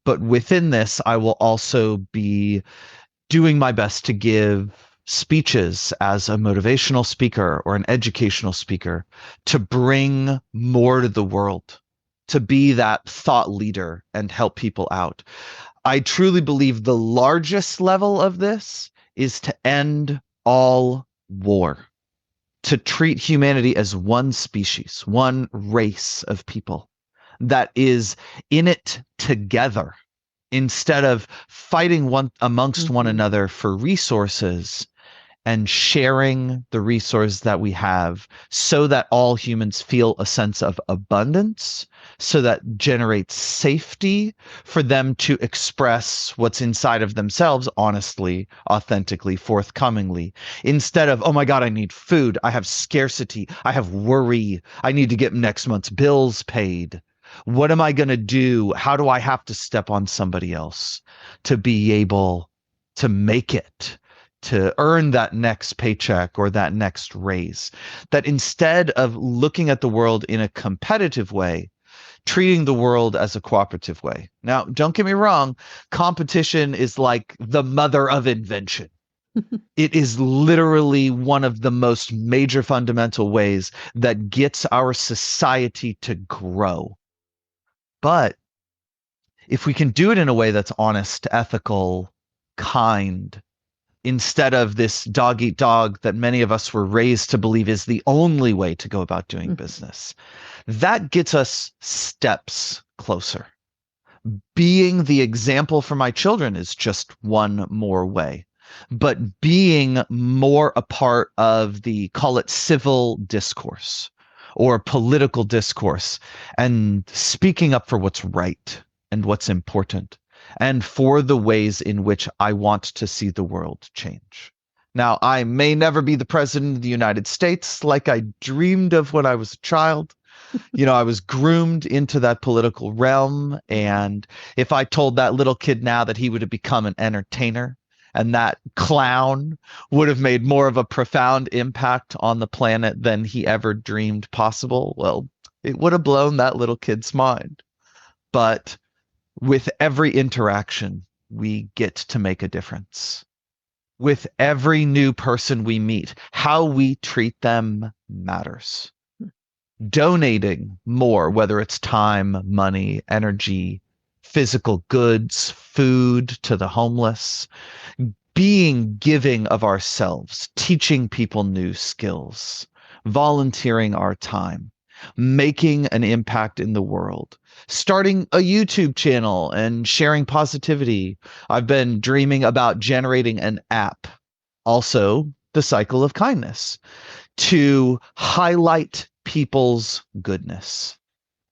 But within this, I will also be doing my best to give speeches as a motivational speaker or an educational speaker to bring more to the world, to be that thought leader and help people out. I truly believe the largest level of this is to end all war, to treat humanity as one species, one race of people that is in it together instead of fighting amongst one another for resources, and sharing the resource that we have so that all humans feel a sense of abundance, so that generates safety for them to express what's inside of themselves honestly, authentically, forthcomingly, instead of, oh my God, I need food, I have scarcity, I have worry, I need to get next month's bills paid. What am I going to do? How do I have to step on somebody else to be able to make it, to earn that next paycheck or that next raise? That instead of looking at the world in a competitive way, treating the world as a cooperative way. Now, don't get me wrong, competition is like the mother of invention. It is literally one of the most major fundamental ways that gets our society to grow. But if we can do it in a way that's honest, ethical, kind, instead of this dog eat dog that many of us were raised to believe is the only way to go about doing business, that gets us steps closer. Being the example for my children is just one more way. But being more a part of the, call it civil discourse or political discourse, and speaking up for what's right and what's important, and for the ways in which I want to see the world change. Now, I may never be the president of the United States like I dreamed of when I was a child. You know, I was groomed into that political realm. And if I told that little kid now that he would have become an entertainer and that clown would have made more of a profound impact on the planet than he ever dreamed possible, well, it would have blown that little kid's mind. But with every interaction, we get to make a difference. With every new person we meet, how we treat them matters. Donating more, whether it's time, money, energy, physical goods, food to the homeless, being giving of ourselves, teaching people new skills, volunteering our time, making an impact in the world, starting a YouTube channel and sharing positivity. I've been dreaming about generating an app, also the cycle of kindness, to highlight people's goodness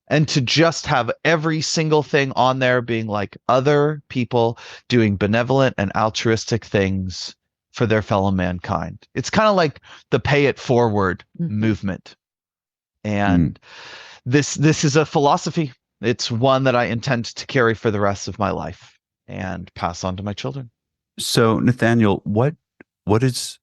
and to just have every single thing on there being like other people doing benevolent and altruistic things for their fellow mankind. It's kind of like the pay it forward movement. And this is a philosophy It's one that I intend to carry for the rest of my life and pass on to my children. So, Nathaniel, what is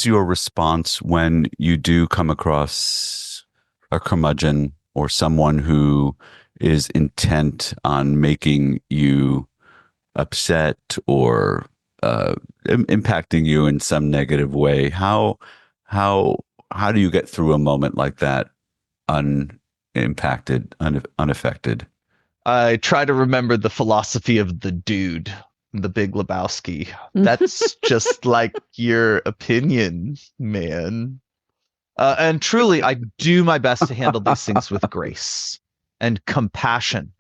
your response when you do come across a curmudgeon or someone who is intent on making you upset or impacting you in some negative way? How do you get through a moment like that unimpacted, unaffected? I try to remember the philosophy of the dude, the Big Lebowski. That's just like your opinion, man. And truly, I do my best to handle these things with grace and compassion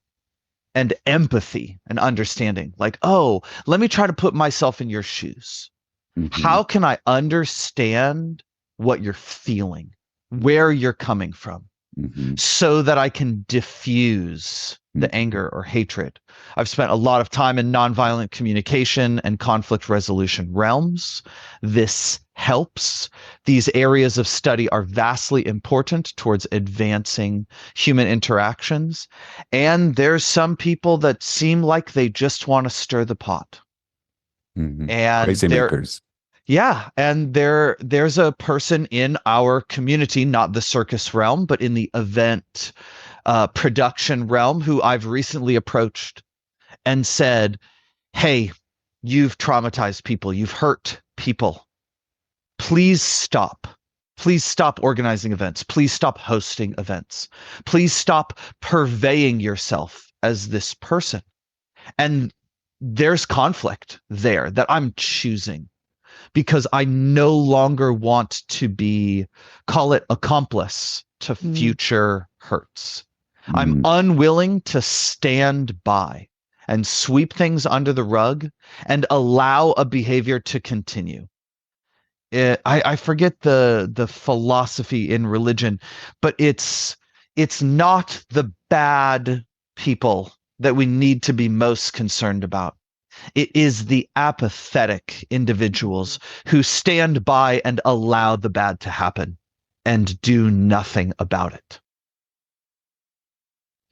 and empathy and understanding. Like, oh, let me try to put myself in your shoes. Mm-hmm. How can I understand what you're feeling, where you're coming from, so that I can diffuse the anger or hatred? I've spent a lot of time in nonviolent communication and conflict resolution realms. This helps. These areas of study are vastly important towards advancing human interactions. And there's some people that seem like they just want to stir the pot. Mm-hmm. And Crazy makers. Yeah, and there's a person in our community, not the circus realm, but in the event production realm, who I've recently approached and said, hey, you've traumatized people, you've hurt people. Please stop. Please stop organizing events. Please stop hosting events. Please stop purveying yourself as this person. And there's conflict there that I'm choosing, because I no longer want to be, call it accomplice to future hurts. I'm unwilling to stand by and sweep things under the rug and allow a behavior to continue. I forget the philosophy in religion, but it's not the bad people that we need to be most concerned about. It is the apathetic individuals who stand by and allow the bad to happen and do nothing about it.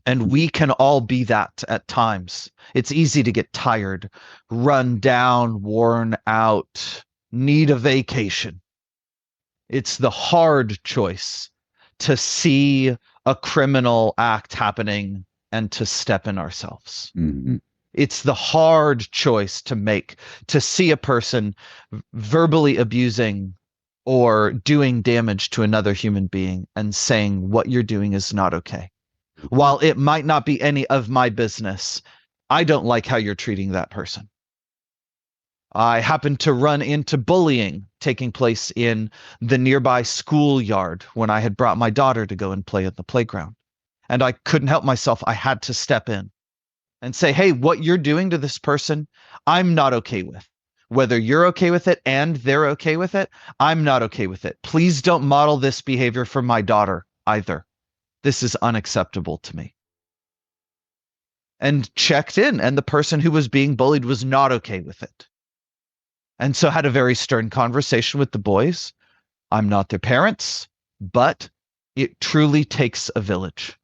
And we can all be that at times. It's easy to get tired, run down, worn out, need a vacation. It's the hard choice to see a criminal act happening and to step in ourselves. Mm-hmm. It's the hard choice to make, to see a person verbally abusing or doing damage to another human being and saying what you're doing is not okay. While it might not be any of my business, I don't like how you're treating that person. I happened to run into bullying taking place in the nearby schoolyard when I had brought my daughter to go and play at the playground. And I couldn't help myself. I had to step in and say, hey, what you're doing to this person, I'm not okay with. Whether you're okay with it and they're okay with it, I'm not okay with it. Please don't model this behavior for my daughter either. This is unacceptable to me. And checked in, and the person who was being bullied was not okay with it. And so had a very stern conversation with the boys. I'm not their parents, but it truly takes a village.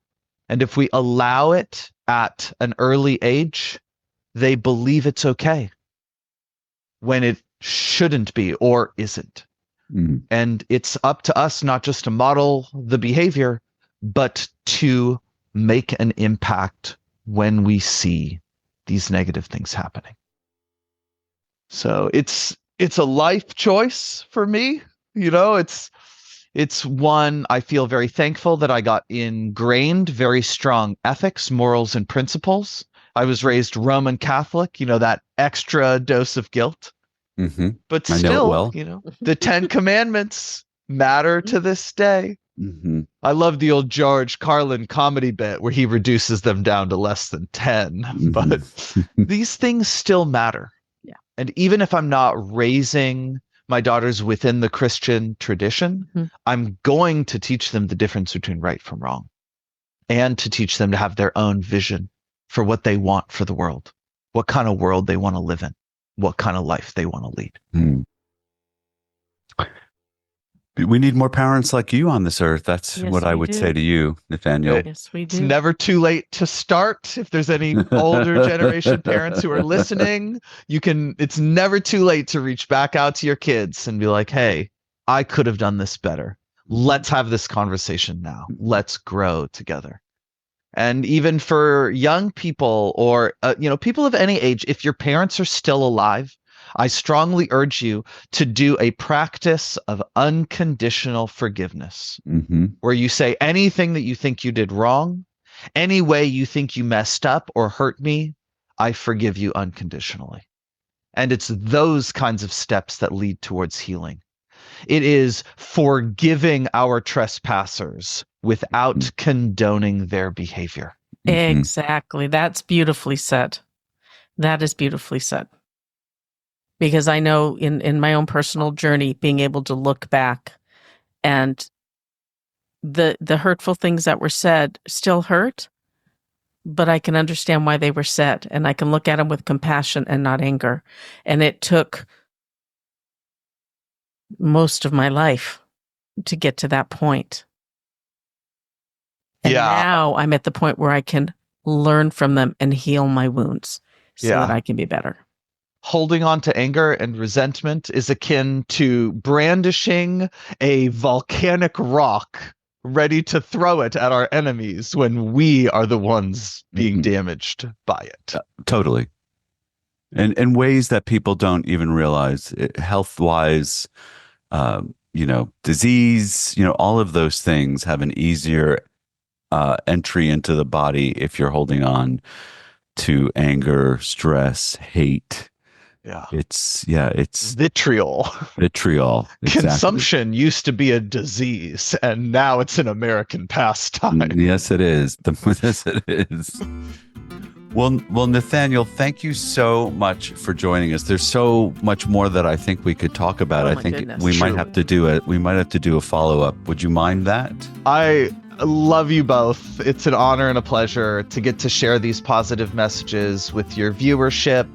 And if we allow it at an early age, they believe it's okay when it shouldn't be or isn't. And it's up to us not just to model the behavior, but to make an impact when we see these negative things happening. So it's a life choice for me. You know, it's one I feel very thankful that I got ingrained very strong ethics, morals, and principles. I was raised Roman Catholic, you know, that extra dose of guilt. Mm-hmm. But I know still, it well. you know, the 10 Commandments matter to this day. Mm-hmm. I love the old George Carlin comedy bit where he reduces them down to less than 10. But these things still matter. Yeah. And even if I'm not raising my daughters within the Christian tradition, I'm going to teach them the difference between right from wrong, and to teach them to have their own vision for what they want for the world, what kind of world they want to live in, what kind of life they want to lead. We need more parents like you on this earth. That's Yes, what I we would do. say to you, Nathaniel. Yes, we It's do. never too late to start. If there's any older generation parents who are listening, it's never too late to reach back out to your kids and be like, hey, I could have done this better. Let's have this conversation now. Let's grow together. And even for young people or, people of any age, if your parents are still alive, I strongly urge you to do a practice of unconditional forgiveness, where you say anything that you think you did wrong, any way you think you messed up or hurt me, I forgive you unconditionally. And it's those kinds of steps that lead towards healing. It is forgiving our trespassers without condoning their behavior. Exactly. That's beautifully said. That is beautifully said. Because I know in my own personal journey, being able to look back and the hurtful things that were said still hurt, but I can understand why they were said, and I can look at them with compassion and not anger. And it took most of my life to get to that point. And now I'm at the point where I can learn from them and heal my wounds so that I can be better. Holding on to anger and resentment is akin to brandishing a volcanic rock ready to throw it at our enemies when we are the ones being damaged by it. Totally. And in ways that people don't even realize, health-wise, disease, all of those things have an easier entry into the body if you're holding on to anger, stress, hate. It's vitriol. Vitriol. Exactly. Consumption used to be a disease, and now it's an American pastime. Yes, it is. Yes, it is. Well, Nathaniel, thank you so much for joining us. There's so much more that I think we could talk about. I think we might have to do a follow-up. Would you mind that? I love you both. It's an honor and a pleasure to get to share these positive messages with your viewership.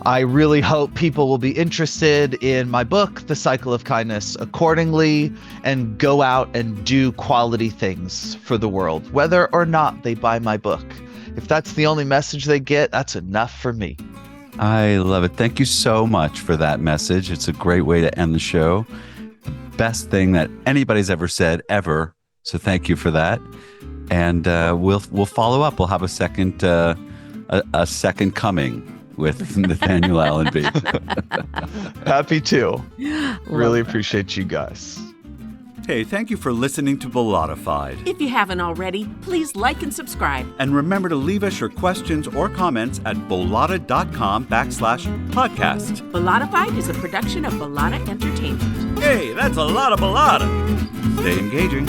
I really hope people will be interested in my book, The Cycle of Kindness, accordingly, and go out and do quality things for the world, whether or not they buy my book. If that's the only message they get, that's enough for me. I love it. Thank you so much for that message. It's a great way to end the show. The best thing that anybody's ever said, ever. So thank you for that. And we'll follow up. We'll have a second coming with Nathanial Allenby. Happy to. Really appreciate you guys. Hey, thank you for listening to Bollotta-FIDE. If you haven't already, please like and subscribe. And remember to leave us your questions or comments at bollotta.com/podcast. Bollotta-FIDE is a production of Bollotta Entertainment. Hey, that's a lot of Bollotta. Stay engaging.